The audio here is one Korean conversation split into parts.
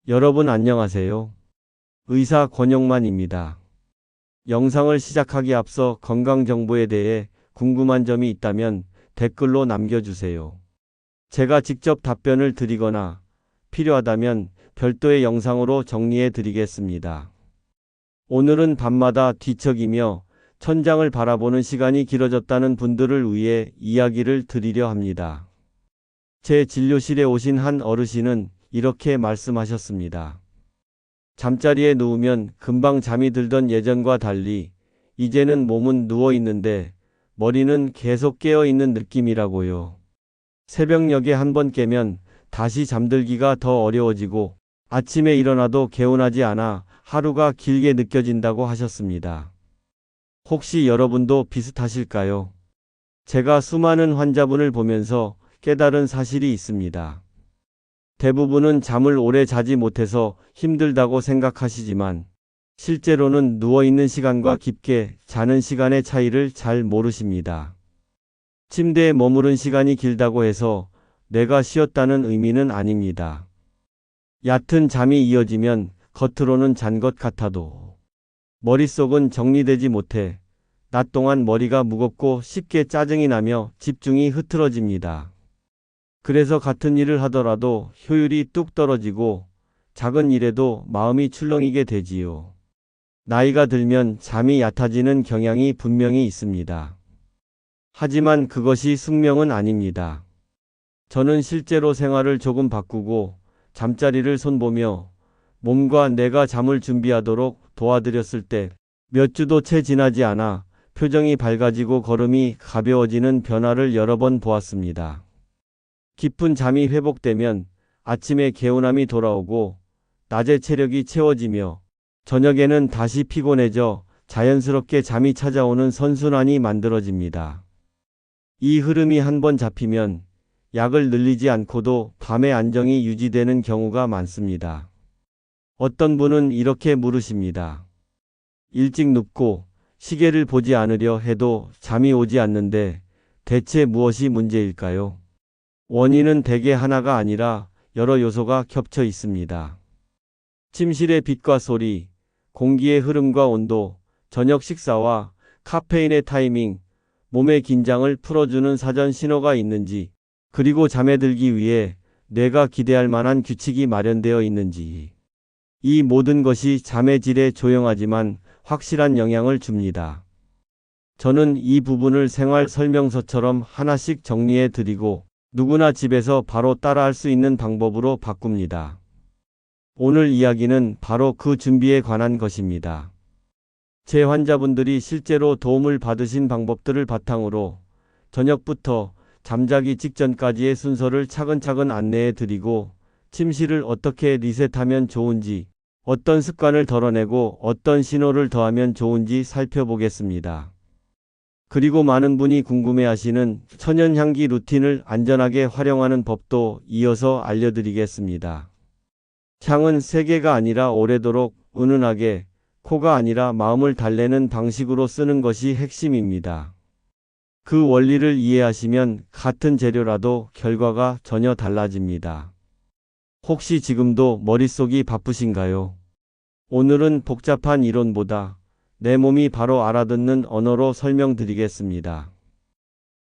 여러분 안녕하세요. 의사 권영만입니다. 영상을 시작하기 앞서 건강정보에 대해 궁금한 점이 있다면 댓글로 남겨주세요. 제가 직접 답변을 드리거나 필요하다면 별도의 영상으로 정리해 드리겠습니다. 오늘은 밤마다 뒤척이며 천장을 바라보는 시간이 길어졌다는 분들을 위해 이야기를 드리려 합니다. 제 진료실에 오신 한 어르신은 이렇게 말씀하셨습니다. 잠자리에 누우면 금방 잠이 들던 예전과 달리 이제는 몸은 누워 있는데 머리는 계속 깨어 있는 느낌이라고요. 새벽녘에 한번 깨면 다시 잠들기가 더 어려워지고 아침에 일어나도 개운하지 않아 하루가 길게 느껴진다고 하셨습니다. 혹시 여러분도 비슷하실까요? 제가 수많은 환자분을 보면서 깨달은 사실이 있습니다. 대부분은 잠을 오래 자지 못해서 힘들다고 생각하시지만 실제로는 누워있는 시간과 깊게 자는 시간의 차이를 잘 모르십니다. 침대에 머무른 시간이 길다고 해서 내가 쉬었다는 의미는 아닙니다. 얕은 잠이 이어지면 겉으로는 잔 것 같아도 머릿속은 정리되지 못해 낮 동안 머리가 무겁고 쉽게 짜증이 나며 집중이 흐트러집니다. 그래서 같은 일을 하더라도 효율이 뚝 떨어지고 작은 일에도 마음이 출렁이게 되지요. 나이가 들면 잠이 얕아지는 경향이 분명히 있습니다. 하지만 그것이 숙명은 아닙니다. 저는 실제로 생활을 조금 바꾸고 잠자리를 손보며 몸과 뇌가 잠을 준비하도록 도와드렸을 때 몇 주도 채 지나지 않아 표정이 밝아지고 걸음이 가벼워지는 변화를 여러 번 보았습니다. 깊은 잠이 회복되면 아침에 개운함이 돌아오고 낮에 체력이 채워지며 저녁에는 다시 피곤해져 자연스럽게 잠이 찾아오는 선순환이 만들어집니다. 이 흐름이 한번 잡히면 약을 늘리지 않고도 밤의 안정이 유지되는 경우가 많습니다. 어떤 분은 이렇게 물으십니다. 일찍 눕고 시계를 보지 않으려 해도 잠이 오지 않는데 대체 무엇이 문제일까요? 원인은 대개 하나가 아니라 여러 요소가 겹쳐 있습니다. 침실의 빛과 소리, 공기의 흐름과 온도, 저녁 식사와 카페인의 타이밍, 몸의 긴장을 풀어주는 사전 신호가 있는지, 그리고 잠에 들기 위해 뇌가 기대할 만한 규칙이 마련되어 있는지, 이 모든 것이 잠의 질에 조용하지만 확실한 영향을 줍니다. 저는 이 부분을 생활 설명서처럼 하나씩 정리해 드리고 누구나 집에서 바로 따라할 수 있는 방법으로 바꿉니다. 오늘 이야기는 바로 그 준비에 관한 것입니다. 제 환자분들이 실제로 도움을 받으신 방법들을 바탕으로 저녁부터 잠자기 직전까지의 순서를 차근차근 안내해 드리고 침실을 어떻게 리셋하면 좋은지, 어떤 습관을 덜어내고 어떤 신호를 더하면 좋은지 살펴보겠습니다. 그리고 많은 분이 궁금해하시는 천연향기 루틴을 안전하게 활용하는 법도 이어서 알려드리겠습니다. 향은 세게가 아니라 오래도록 은은하게, 코가 아니라 마음을 달래는 방식으로 쓰는 것이 핵심입니다. 그 원리를 이해하시면 같은 재료라도 결과가 전혀 달라집니다. 혹시 지금도 머릿속이 바쁘신가요? 오늘은 복잡한 이론보다 내 몸이 바로 알아듣는 언어로 설명드리겠습니다.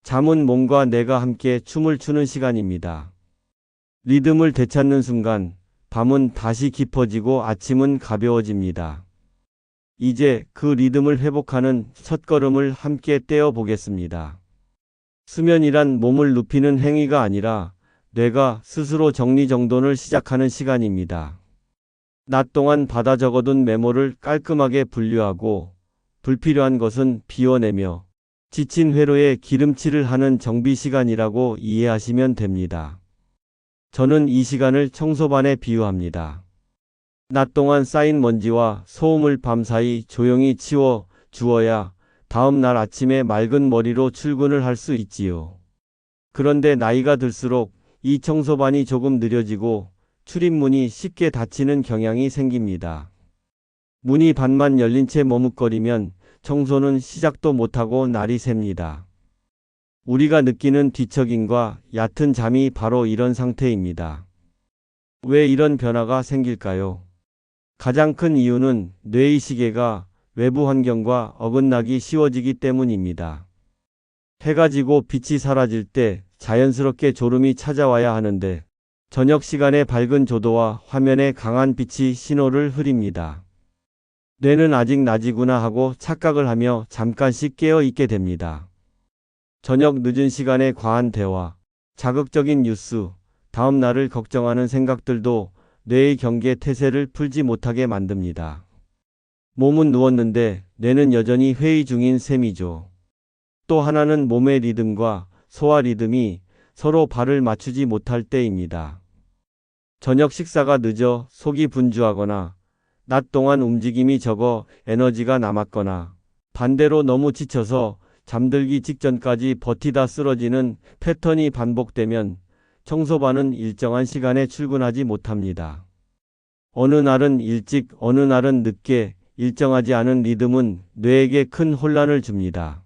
잠은 몸과 뇌가 함께 춤을 추는 시간입니다. 리듬을 되찾는 순간 밤은 다시 깊어지고 아침은 가벼워집니다. 이제 그 리듬을 회복하는 첫걸음을 함께 떼어 보겠습니다. 수면이란 몸을 눕히는 행위가 아니라 뇌가 스스로 정리정돈을 시작하는 시간입니다. 낮 동안 받아 적어둔 메모를 깔끔하게 분류하고 불필요한 것은 비워내며 지친 회로에 기름칠을 하는 정비 시간이라고 이해하시면 됩니다. 저는 이 시간을 청소반에 비유합니다. 낮 동안 쌓인 먼지와 소음을 밤사이 조용히 치워 주어야 다음 날 아침에 맑은 머리로 출근을 할 수 있지요. 그런데 나이가 들수록 이 청소반이 조금 느려지고 출입문이 쉽게 닫히는 경향이 생깁니다. 문이 반만 열린 채 머뭇거리면 청소는 시작도 못하고 날이 셉니다. 우리가 느끼는 뒤척임과 얕은 잠이 바로 이런 상태입니다. 왜 이런 변화가 생길까요? 가장 큰 이유는 뇌의 시계가 외부 환경과 어긋나기 쉬워지기 때문입니다. 해가 지고 빛이 사라질 때 자연스럽게 졸음이 찾아와야 하는데 저녁 시간에 밝은 조도와 화면에 강한 빛이 신호를 흐립니다. 뇌는 아직 낮이구나 하고 착각을 하며 잠깐씩 깨어 있게 됩니다. 저녁 늦은 시간에 과한 대화, 자극적인 뉴스, 다음 날을 걱정하는 생각들도 뇌의 경계 태세를 풀지 못하게 만듭니다. 몸은 누웠는데 뇌는 여전히 회의 중인 셈이죠. 또 하나는 몸의 리듬과 소화 리듬이 서로 발을 맞추지 못할 때입니다. 저녁 식사가 늦어 속이 분주하거나 낮 동안 움직임이 적어 에너지가 남았거나 반대로 너무 지쳐서 잠들기 직전까지 버티다 쓰러지는 패턴이 반복되면 청소반은 일정한 시간에 출근하지 못합니다. 어느 날은 일찍, 어느 날은 늦게 일정하지 않은 리듬은 뇌에게 큰 혼란을 줍니다.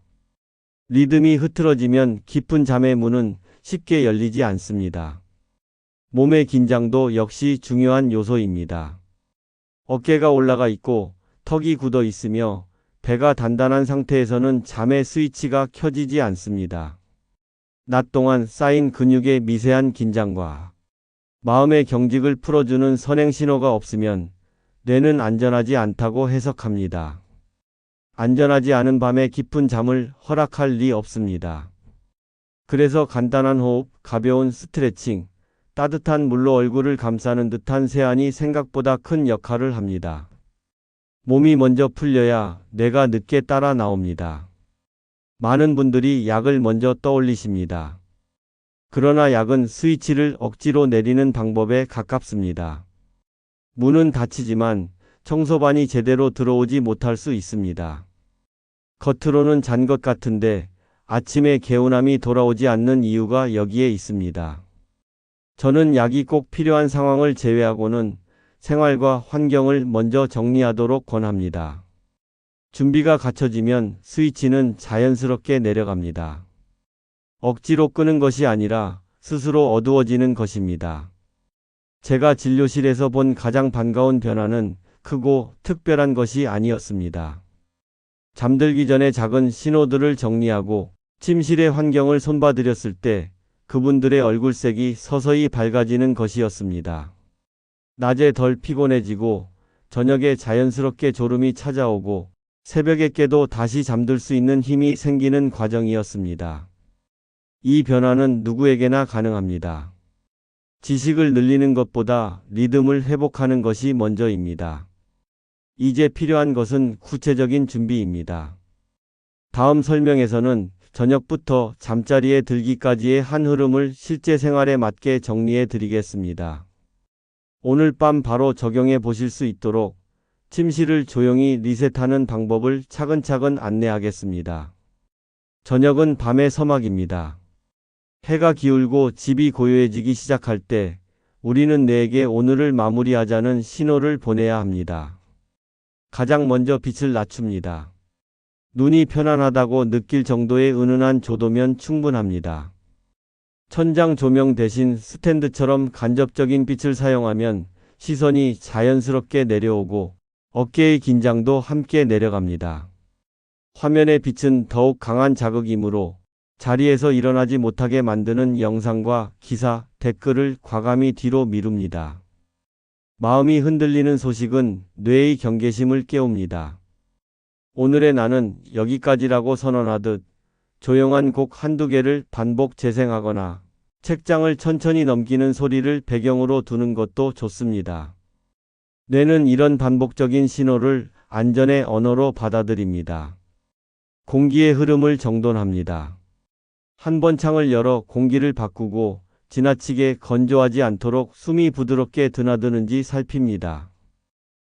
리듬이 흐트러지면 깊은 잠의 문은 쉽게 열리지 않습니다. 몸의 긴장도 역시 중요한 요소입니다. 어깨가 올라가 있고 턱이 굳어 있으며 배가 단단한 상태에서는 잠의 스위치가 켜지지 않습니다. 낮 동안 쌓인 근육의 미세한 긴장과 마음의 경직을 풀어주는 선행 신호가 없으면 뇌는 안전하지 않다고 해석합니다. 안전하지 않은 밤에 깊은 잠을 허락할 리 없습니다. 그래서 간단한 호흡, 가벼운 스트레칭, 따뜻한 물로 얼굴을 감싸는 듯한 세안이 생각보다 큰 역할을 합니다. 몸이 먼저 풀려야 뇌가 늦게 따라 나옵니다. 많은 분들이 약을 먼저 떠올리십니다. 그러나 약은 스위치를 억지로 내리는 방법에 가깝습니다. 문은 닫히지만 청소반이 제대로 들어오지 못할 수 있습니다. 겉으로는 잔 것 같은데 아침에 개운함이 돌아오지 않는 이유가 여기에 있습니다. 저는 약이 꼭 필요한 상황을 제외하고는 생활과 환경을 먼저 정리하도록 권합니다. 준비가 갖춰지면 스위치는 자연스럽게 내려갑니다. 억지로 끄는 것이 아니라 스스로 어두워지는 것입니다. 제가 진료실에서 본 가장 반가운 변화는 크고 특별한 것이 아니었습니다. 잠들기 전에 작은 신호들을 정리하고 침실의 환경을 손봐드렸을 때 그분들의 얼굴색이 서서히 밝아지는 것이었습니다. 낮에 덜 피곤해지고 저녁에 자연스럽게 졸음이 찾아오고 새벽에 깨도 다시 잠들 수 있는 힘이 생기는 과정이었습니다. 이 변화는 누구에게나 가능합니다. 지식을 늘리는 것보다 리듬을 회복하는 것이 먼저입니다. 이제 필요한 것은 구체적인 준비입니다. 다음 설명에서는 저녁부터 잠자리에 들기까지의 한 흐름을 실제 생활에 맞게 정리해 드리겠습니다. 오늘 밤 바로 적용해 보실 수 있도록 침실을 조용히 리셋하는 방법을 차근차근 안내하겠습니다. 저녁은 밤의 서막입니다. 해가 기울고 집이 고요해지기 시작할 때 우리는 뇌에게 오늘을 마무리하자는 신호를 보내야 합니다. 가장 먼저 빛을 낮춥니다. 눈이 편안하다고 느낄 정도의 은은한 조도면 충분합니다. 천장 조명 대신 스탠드처럼 간접적인 빛을 사용하면 시선이 자연스럽게 내려오고 어깨의 긴장도 함께 내려갑니다. 화면의 빛은 더욱 강한 자극이므로 자리에서 일어나지 못하게 만드는 영상과 기사, 댓글을 과감히 뒤로 미룹니다. 마음이 흔들리는 소식은 뇌의 경계심을 깨웁니다. 오늘의 나는 여기까지라고 선언하듯 조용한 곡 한두 개를 반복 재생하거나 책장을 천천히 넘기는 소리를 배경으로 두는 것도 좋습니다. 뇌는 이런 반복적인 신호를 안전의 언어로 받아들입니다. 공기의 흐름을 정돈합니다. 한 번 창을 열어 공기를 바꾸고 지나치게 건조하지 않도록 숨이 부드럽게 드나드는지 살핍니다.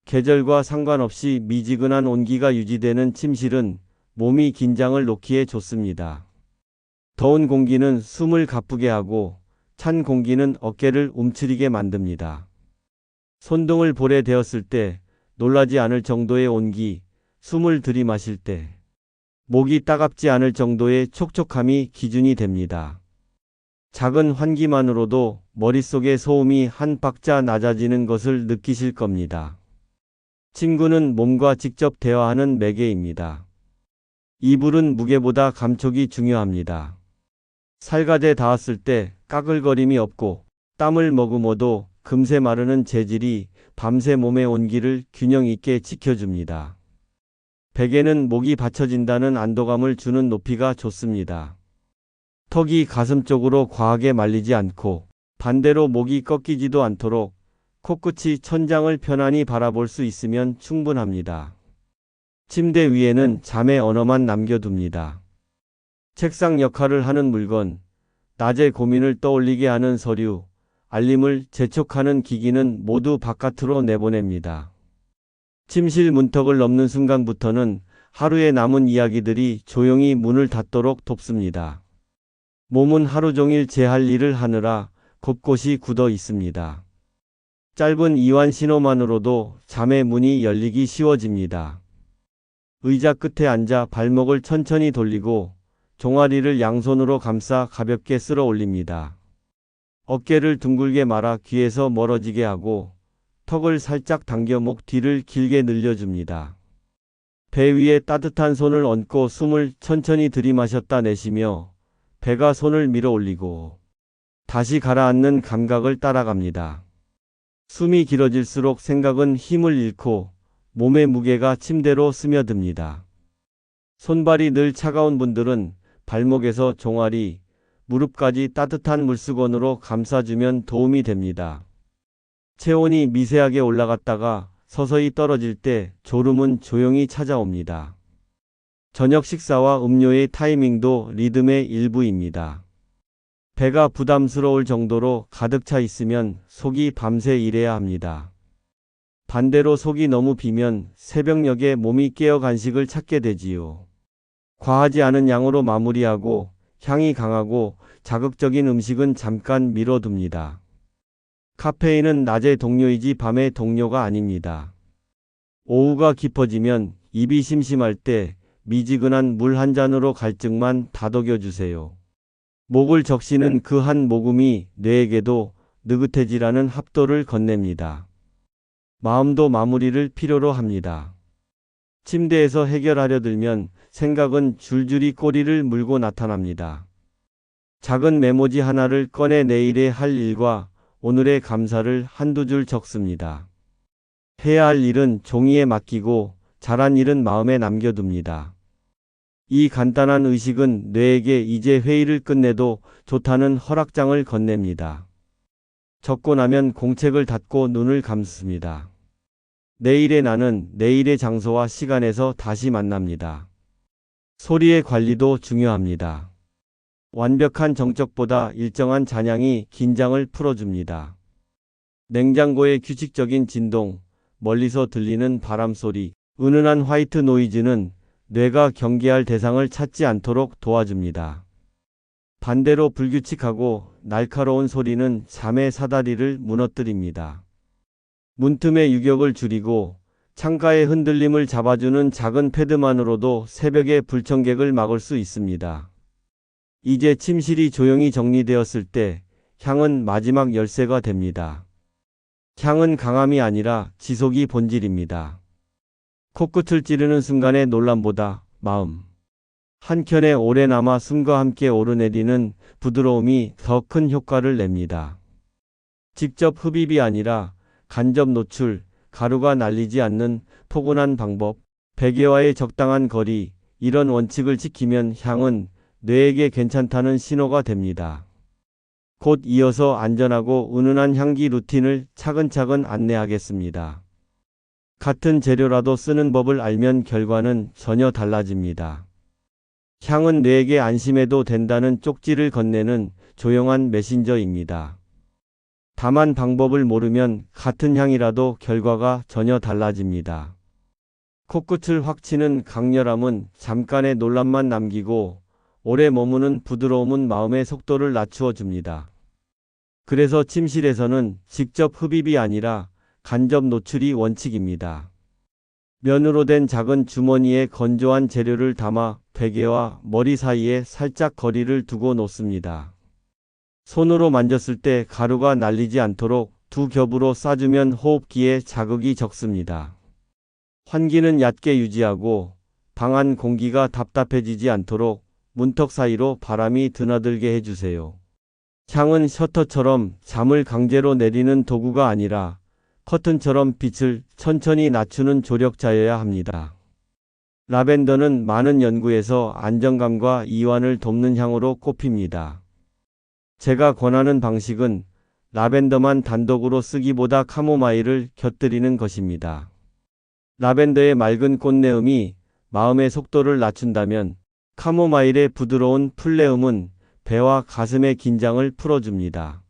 계절과 상관없이 미지근한 온기가 유지되는 침실은 몸이 긴장을 놓기에 좋습니다. 더운 공기는 숨을 가쁘게 하고 찬 공기는 어깨를 움츠리게 만듭니다. 손등을 볼에 대었을 때 놀라지 않을 정도의 온기, 숨을 들이마실 때 목이 따갑지 않을 정도의 촉촉함이 기준이 됩니다. 작은 환기만으로도 머릿속의 소음이 한 박자 낮아지는 것을 느끼실 겁니다. 친구는 몸과 직접 대화하는 매개입니다. 이불은 무게보다 감촉이 중요합니다. 살갗에 닿았을 때 까글거림이 없고 땀을 머금어도 금세 마르는 재질이 밤새 몸의 온기를 균형 있게 지켜줍니다. 베개는 목이 받쳐진다는 안도감을 주는 높이가 좋습니다. 턱이 가슴 쪽으로 과하게 말리지 않고 반대로 목이 꺾이지도 않도록 코끝이 천장을 편안히 바라볼 수 있으면 충분합니다. 침대 위에는 잠의 언어만 남겨둡니다. 책상 역할을 하는 물건, 낮의 고민을 떠올리게 하는 서류, 알림을 재촉하는 기기는 모두 바깥으로 내보냅니다. 침실 문턱을 넘는 순간부터는 하루에 남은 이야기들이 조용히 문을 닫도록 돕습니다. 몸은 하루 종일 제 할 일을 하느라 곳곳이 굳어 있습니다. 짧은 이완 신호만으로도 잠의 문이 열리기 쉬워집니다. 의자 끝에 앉아 발목을 천천히 돌리고 종아리를 양손으로 감싸 가볍게 쓸어 올립니다. 어깨를 둥글게 말아 귀에서 멀어지게 하고 턱을 살짝 당겨 목 뒤를 길게 늘려줍니다. 배 위에 따뜻한 손을 얹고 숨을 천천히 들이마셨다 내쉬며 배가 손을 밀어 올리고 다시 가라앉는 감각을 따라갑니다. 숨이 길어질수록 생각은 힘을 잃고 몸의 무게가 침대로 스며듭니다. 손발이 늘 차가운 분들은 발목에서 종아리, 무릎까지 따뜻한 물수건으로 감싸주면 도움이 됩니다. 체온이 미세하게 올라갔다가 서서히 떨어질 때 졸음은 조용히 찾아옵니다. 저녁 식사와 음료의 타이밍도 리듬의 일부입니다. 배가 부담스러울 정도로 가득 차 있으면 속이 밤새 일해야 합니다. 반대로 속이 너무 비면 새벽녘에 몸이 깨어 간식을 찾게 되지요. 과하지 않은 양으로 마무리하고 향이 강하고 자극적인 음식은 잠깐 미뤄둡니다. 카페인은 낮의 동료이지 밤의 동료가 아닙니다. 오후가 깊어지면 입이 심심할 때 미지근한 물 한 잔으로 갈증만 다독여주세요. 목을 적시는 그 한 모금이 뇌에게도 느긋해지라는 합도를 건넵니다. 마음도 마무리를 필요로 합니다. 침대에서 해결하려 들면 생각은 줄줄이 꼬리를 물고 나타납니다. 작은 메모지 하나를 꺼내 내일의 할 일과 오늘의 감사를 한두 줄 적습니다. 해야 할 일은 종이에 맡기고 잘한 일은 마음에 남겨둡니다. 이 간단한 의식은 뇌에게 이제 회의를 끝내도 좋다는 허락장을 건넵니다. 적고 나면 공책을 닫고 눈을 감습니다. 내일의 나는 내일의 장소와 시간에서 다시 만납니다. 소리의 관리도 중요합니다. 완벽한 정적보다 일정한 잔향이 긴장을 풀어줍니다. 냉장고의 규칙적인 진동, 멀리서 들리는 바람 소리, 은은한 화이트 노이즈는 뇌가 경계할 대상을 찾지 않도록 도와줍니다. 반대로 불규칙하고 날카로운 소리는 잠의 사다리를 무너뜨립니다. 문틈의 유격을 줄이고 창가의 흔들림을 잡아주는 작은 패드만으로도 새벽의 불청객을 막을 수 있습니다. 이제 침실이 조용히 정리되었을 때 향은 마지막 열쇠가 됩니다. 향은 강함이 아니라 지속이 본질입니다. 코끝을 찌르는 순간의 놀람보다 마음 한켠에 오래 남아 숨과 함께 오르내리는 부드러움이 더 큰 효과를 냅니다. 직접 흡입이 아니라 간접 노출, 가루가 날리지 않는 포근한 방법, 베개와의 적당한 거리, 이런 원칙을 지키면 향은 뇌에게 괜찮다는 신호가 됩니다. 곧 이어서 안전하고 은은한 향기 루틴을 차근차근 안내하겠습니다. 같은 재료라도 쓰는 법을 알면 결과는 전혀 달라집니다. 향은 뇌에게 안심해도 된다는 쪽지를 건네는 조용한 메신저입니다. 다만 방법을 모르면 같은 향이라도 결과가 전혀 달라집니다. 코끝을 확 치는 강렬함은 잠깐의 놀람만 남기고 오래 머무는 부드러움은 마음의 속도를 낮추어 줍니다. 그래서 침실에서는 직접 흡입이 아니라 간접 노출이 원칙입니다. 면으로 된 작은 주머니에 건조한 재료를 담아 베개와 머리 사이에 살짝 거리를 두고 놓습니다. 손으로 만졌을 때 가루가 날리지 않도록 두 겹으로 싸주면 호흡기에 자극이 적습니다. 환기는 얕게 유지하고 방 안 공기가 답답해지지 않도록 문턱 사이로 바람이 드나들게 해주세요. 향은 셔터처럼 잠을 강제로 내리는 도구가 아니라 커튼처럼 빛을 천천히 낮추는 조력자여야 합니다. 라벤더는 많은 연구에서 안정감과 이완을 돕는 향으로 꼽힙니다. 제가 권하는 방식은 라벤더만 단독으로 쓰기보다 카모마일을 곁들이는 것입니다. 라벤더의 맑은 꽃내음이 마음의 속도를 낮춘다면 카모마일의 부드러운 풀내음은 배와 가슴의 긴장을 풀어줍니다.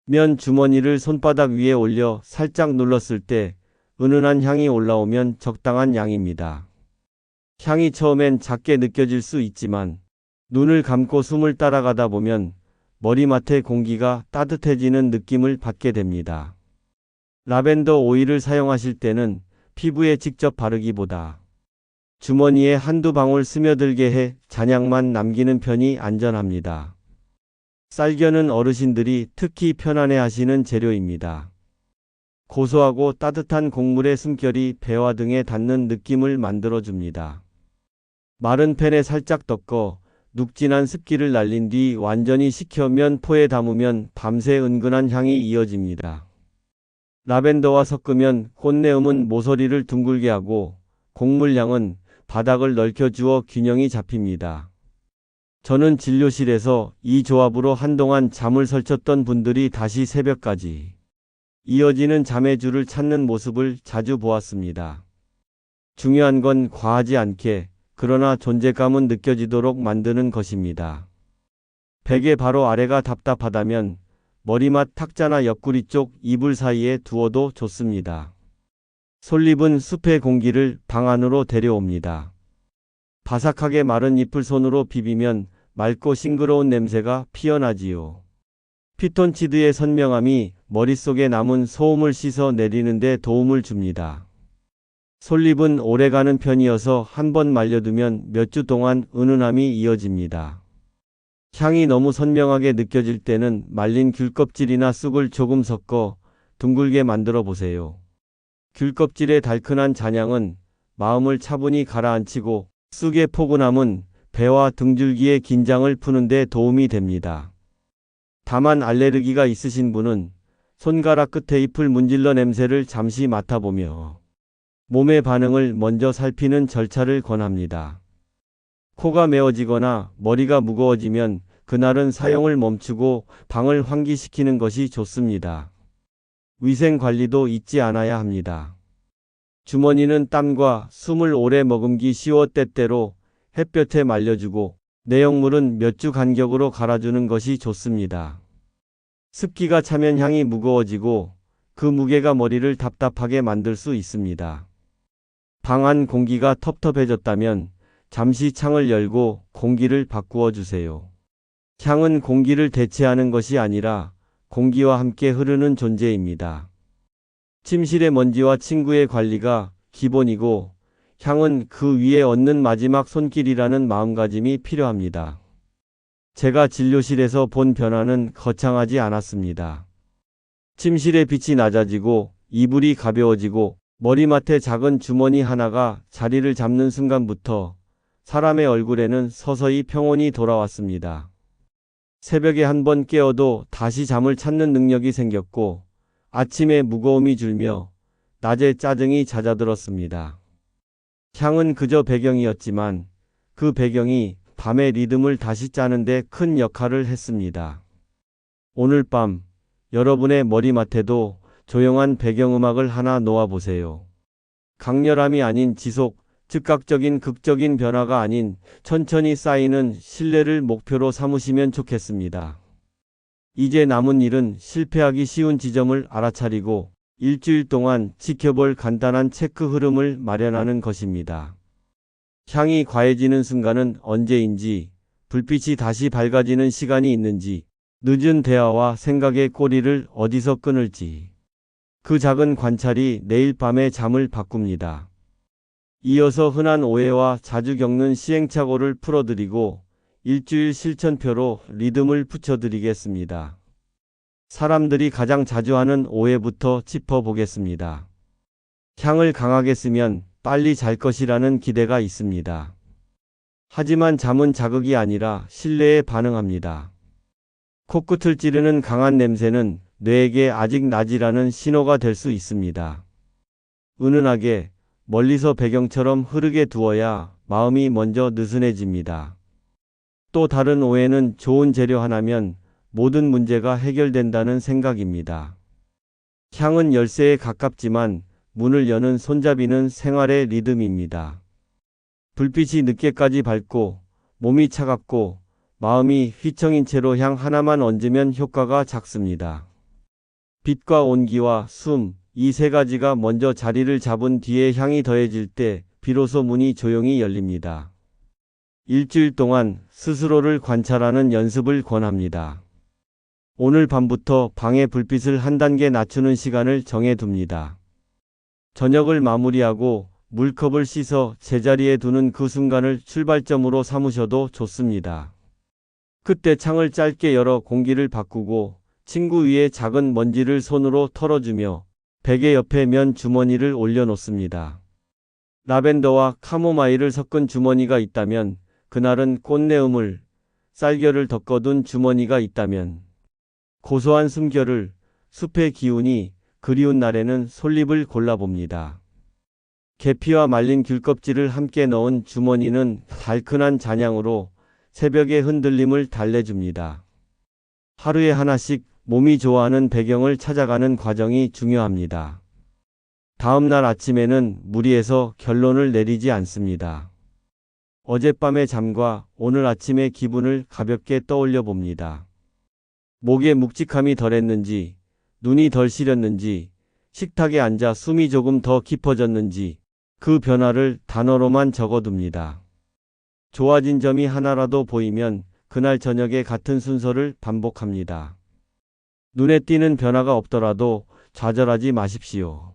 면 주머니를 손바닥 위에 올려 살짝 눌렀을 때 은은한 향이 올라오면 적당한 양입니다. 향이 처음엔 작게 느껴질 수 있지만 눈을 감고 숨을 따라가다 보면 머리맡의 공기가 따뜻해지는 느낌을 받게 됩니다. 라벤더 오일을 사용하실 때는 피부에 직접 바르기보다 주머니에 한두 방울 스며들게 해 잔향만 남기는 편이 안전합니다. 쌀겨는 어르신들이 특히 편안해하시는 재료입니다. 고소하고 따뜻한 곡물의 숨결이 배와 등에 닿는 느낌을 만들어줍니다. 마른 팬에 살짝 덮어 눅진한 습기를 날린 뒤 완전히 식혀 면포에 담으면 밤새 은근한 향이 이어집니다. 라벤더와 섞으면 꽃내음은 모서리를 둥글게 하고 곡물향은 바닥을 넓혀주어 균형이 잡힙니다. 저는 진료실에서 이 조합으로 한동안 잠을 설쳤던 분들이 다시 새벽까지 이어지는 잠의 줄을 찾는 모습을 자주 보았습니다. 중요한 건 과하지 않게 그러나 존재감은 느껴지도록 만드는 것입니다. 베개 바로 아래가 답답하다면 머리맡 탁자나 옆구리 쪽 이불 사이에 두어도 좋습니다. 솔잎은 숲의 공기를 방 안으로 데려옵니다. 바삭하게 마른 잎을 손으로 비비면 맑고 싱그러운 냄새가 피어나지요. 피톤치드의 선명함이 머릿속에 남은 소음을 씻어 내리는 데 도움을 줍니다. 솔잎은 오래가는 편이어서 한 번 말려두면 몇 주 동안 은은함이 이어집니다. 향이 너무 선명하게 느껴질 때는 말린 귤껍질이나 쑥을 조금 섞어 둥글게 만들어 보세요. 귤껍질의 달큰한 잔향은 마음을 차분히 가라앉히고 쑥의 포근함은 배와 등줄기의 긴장을 푸는 데 도움이 됩니다. 다만 알레르기가 있으신 분은 손가락 끝에 잎을 문질러 냄새를 잠시 맡아보며 몸의 반응을 먼저 살피는 절차를 권합니다. 코가 메어지거나 머리가 무거워지면 그날은 사용을 멈추고 방을 환기시키는 것이 좋습니다. 위생 관리도 잊지 않아야 합니다. 주머니는 땀과 숨을 오래 머금기 쉬워 때때로 햇볕에 말려주고 내용물은 몇 주 간격으로 갈아주는 것이 좋습니다. 습기가 차면 향이 무거워지고 그 무게가 머리를 답답하게 만들 수 있습니다. 방 안 공기가 텁텁해졌다면 잠시 창을 열고 공기를 바꾸어 주세요. 향은 공기를 대체하는 것이 아니라 공기와 함께 흐르는 존재입니다. 침실의 먼지와 침구의 관리가 기본이고 향은 그 위에 얹는 마지막 손길이라는 마음가짐이 필요합니다. 제가 진료실에서 본 변화는 거창하지 않았습니다. 침실의 빛이 낮아지고 이불이 가벼워지고 머리맡에 작은 주머니 하나가 자리를 잡는 순간부터 사람의 얼굴에는 서서히 평온이 돌아왔습니다. 새벽에 한 번 깨어도 다시 잠을 찾는 능력이 생겼고 아침에 무거움이 줄며 낮에 짜증이 잦아들었습니다. 향은 그저 배경이었지만 그 배경이 밤의 리듬을 다시 짜는데 큰 역할을 했습니다. 오늘 밤 여러분의 머리맡에도 조용한 배경음악을 하나 놓아보세요. 강렬함이 아닌 지속, 즉각적인 극적인 변화가 아닌 천천히 쌓이는 신뢰를 목표로 삼으시면 좋겠습니다. 이제 남은 일은 실패하기 쉬운 지점을 알아차리고 일주일 동안 지켜볼 간단한 체크 흐름을 마련하는 것입니다. 향이 과해지는 순간은 언제인지, 불빛이 다시 밝아지는 시간이 있는지, 늦은 대화와 생각의 꼬리를 어디서 끊을지. 그 작은 관찰이 내일 밤의 잠을 바꿉니다. 이어서 흔한 오해와 자주 겪는 시행착오를 풀어드리고 일주일 실천표로 리듬을 붙여드리겠습니다. 사람들이 가장 자주 하는 오해부터 짚어보겠습니다. 향을 강하게 쓰면 빨리 잘 것이라는 기대가 있습니다. 하지만 잠은 자극이 아니라 신뢰에 반응합니다. 코끝을 찌르는 강한 냄새는 뇌에게 아직 낮이라는 신호가 될 수 있습니다. 은은하게 멀리서 배경처럼 흐르게 두어야 마음이 먼저 느슨해집니다. 또 다른 오해는 좋은 재료 하나면 모든 문제가 해결된다는 생각입니다. 향은 열쇠에 가깝지만 문을 여는 손잡이는 생활의 리듬입니다. 불빛이 늦게까지 밝고 몸이 차갑고 마음이 휘청인 채로 향 하나만 얹으면 효과가 작습니다. 빛과 온기와 숨, 이 세 가지가 먼저 자리를 잡은 뒤에 향이 더해질 때 비로소 문이 조용히 열립니다. 일주일 동안 스스로를 관찰하는 연습을 권합니다. 오늘 밤부터 방의 불빛을 한 단계 낮추는 시간을 정해둡니다. 저녁을 마무리하고 물컵을 씻어 제자리에 두는 그 순간을 출발점으로 삼으셔도 좋습니다. 그때 창을 짧게 열어 공기를 바꾸고 친구 위에 작은 먼지를 손으로 털어주며 베개 옆에 면 주머니를 올려놓습니다. 라벤더와 카모마일을 섞은 주머니가 있다면, 그날은 꽃내음을, 쌀겨를 덮어둔 주머니가 있다면, 고소한 숨결을, 숲의 기운이 그리운 날에는 솔잎을 골라봅니다. 계피와 말린 귤껍질을 함께 넣은 주머니는 달큰한 잔향으로 새벽의 흔들림을 달래줍니다. 하루에 하나씩 몸이 좋아하는 배경을 찾아가는 과정이 중요합니다. 다음 날 아침에는 무리해서 결론을 내리지 않습니다. 어젯밤의 잠과 오늘 아침의 기분을 가볍게 떠올려 봅니다. 목에 묵직함이 덜했는지, 눈이 덜 시렸는지, 식탁에 앉아 숨이 조금 더 깊어졌는지 그 변화를 단어로만 적어둡니다. 좋아진 점이 하나라도 보이면 그날 저녁에 같은 순서를 반복합니다. 눈에 띄는 변화가 없더라도 좌절하지 마십시오.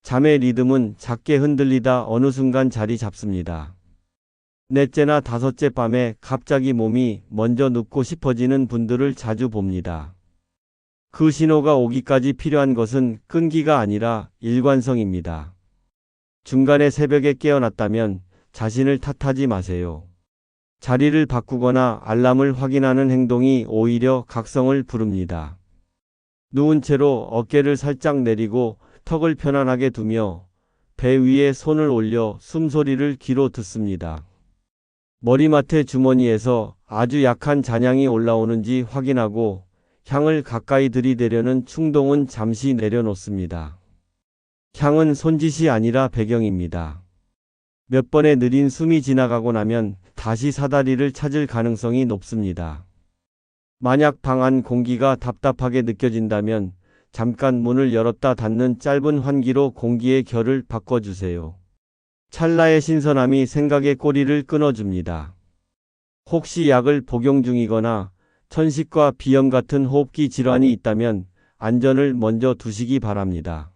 잠의 리듬은 작게 흔들리다 어느 순간 자리 잡습니다. 넷째나 다섯째 밤에 갑자기 몸이 먼저 눕고 싶어지는 분들을 자주 봅니다. 그 신호가 오기까지 필요한 것은 끈기가 아니라 일관성입니다. 중간에 새벽에 깨어났다면 자신을 탓하지 마세요. 자리를 바꾸거나 알람을 확인하는 행동이 오히려 각성을 부릅니다. 누운 채로 어깨를 살짝 내리고 턱을 편안하게 두며 배 위에 손을 올려 숨소리를 귀로 듣습니다. 머리맡의 주머니에서 아주 약한 잔향이 올라오는지 확인하고 향을 가까이 들이대려는 충동은 잠시 내려놓습니다. 향은 손짓이 아니라 배경입니다. 몇 번의 느린 숨이 지나가고 나면 다시 사다리를 찾을 가능성이 높습니다. 만약 방 안 공기가 답답하게 느껴진다면 잠깐 문을 열었다 닫는 짧은 환기로 공기의 결을 바꿔주세요. 찰나의 신선함이 생각의 꼬리를 끊어줍니다. 혹시 약을 복용 중이거나 천식과 비염 같은 호흡기 질환이 있다면 안전을 먼저 두시기 바랍니다.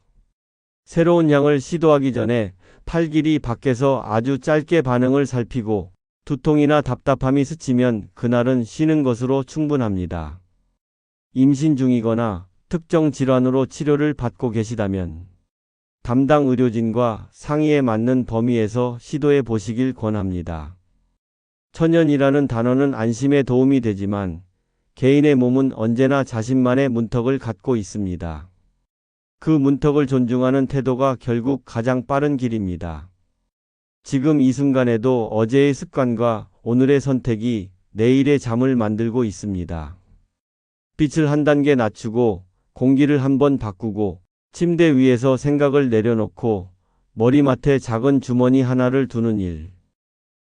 새로운 향을 시도하기 전에 팔길이 밖에서 아주 짧게 반응을 살피고 두통이나 답답함이 스치면 그날은 쉬는 것으로 충분합니다. 임신 중이거나 특정 질환으로 치료를 받고 계시다면 담당 의료진과 상의에 맞는 범위에서 시도해 보시길 권합니다. 천연이라는 단어는 안심에 도움이 되지만 개인의 몸은 언제나 자신만의 문턱을 갖고 있습니다. 그 문턱을 존중하는 태도가 결국 가장 빠른 길입니다. 지금 이 순간에도 어제의 습관과 오늘의 선택이 내일의 잠을 만들고 있습니다. 빛을 한 단계 낮추고 공기를 한번 바꾸고 침대 위에서 생각을 내려놓고 머리맡에 작은 주머니 하나를 두는 일.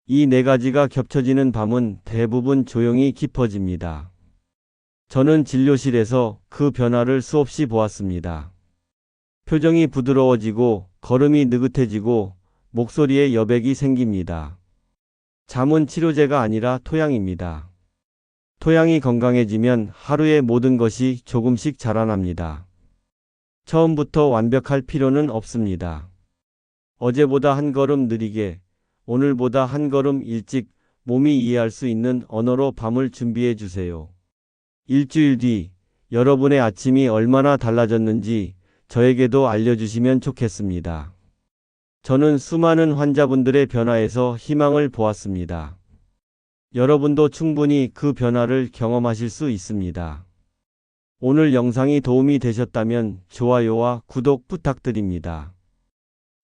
이 네 가지가 겹쳐지는 밤은 대부분 조용히 깊어집니다. 저는 진료실에서 그 변화를 수없이 보았습니다. 표정이 부드러워지고 걸음이 느긋해지고 목소리에 여백이 생깁니다. 잠은 치료제가 아니라 토양입니다. 토양이 건강해지면 하루의 모든 것이 조금씩 자라납니다. 처음부터 완벽할 필요는 없습니다. 어제보다 한 걸음 느리게, 오늘보다 한 걸음 일찍, 몸이 이해할 수 있는 언어로 밤을 준비해 주세요. 일주일 뒤 여러분의 아침이 얼마나 달라졌는지 저에게도 알려주시면 좋겠습니다. 저는 수많은 환자분들의 변화에서 희망을 보았습니다. 여러분도 충분히 그 변화를 경험하실 수 있습니다. 오늘 영상이 도움이 되셨다면 좋아요와 구독 부탁드립니다.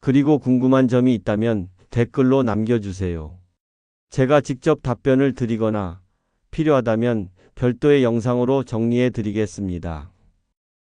그리고 궁금한 점이 있다면 댓글로 남겨주세요. 제가 직접 답변을 드리거나 필요하다면 별도의 영상으로 정리해 드리겠습니다.